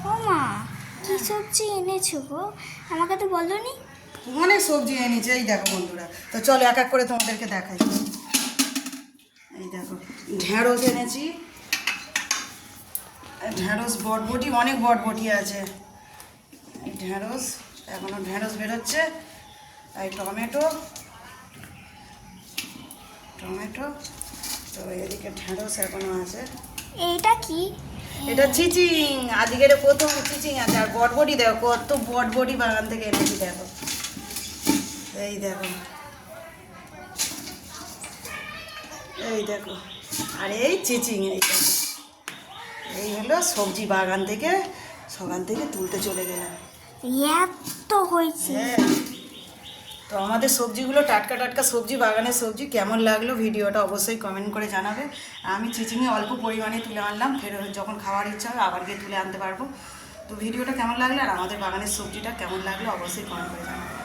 ও মা, কি সবজি এনেছো গো? আমাকে তো বলোনি। অনেক সবজি এনেছে, এই দেখো বন্ধুরা। তো চলো এক এক করে তোমাদেরকে দেখাই। এই দেখো, ঢেঁড়স এনেছি, ঢেঁড়স, বটবটি, অনেক বটবটি আছে। এই ঢেঁড়স, এখনো ঢেঁড়স বেরোচ্ছে। এই টমেটো, টমেটো, তো এদিকে ঢেঁড়স এখনো আছে। এইটা কি? এটা চিচিং, আজকের প্রথম চিচিং আছে। আর বটবটি দেখো, কত বটবটি বাগান থেকে এনেছি দেখো। এই দেখো, এই দেখো, আর এই চিচিং, এই দেখো। এই হলো সবজি বাগান থেকে সকাল থেকে তুলতে চলে গেলাম। এত হয়েছে? হ্যাঁ, তো আমাদের সবজিগুলো টাটকা টাটকা সবজি, বাগানের সবজি কেমন লাগলো ভিডিওটা অবশ্যই কমেন্ট করে জানাবে। আমি চিচিংয়ে অল্প পরিমাণে তুলে আনলাম, ফের যখন খাওয়ার ইচ্ছা হবে আবার গিয়ে তুলে আনতে পারবো। তো ভিডিওটা কেমন লাগলো আর আমাদের বাগানের সবজিটা কেমন লাগলো অবশ্যই কমেন্ট করে জানাবে।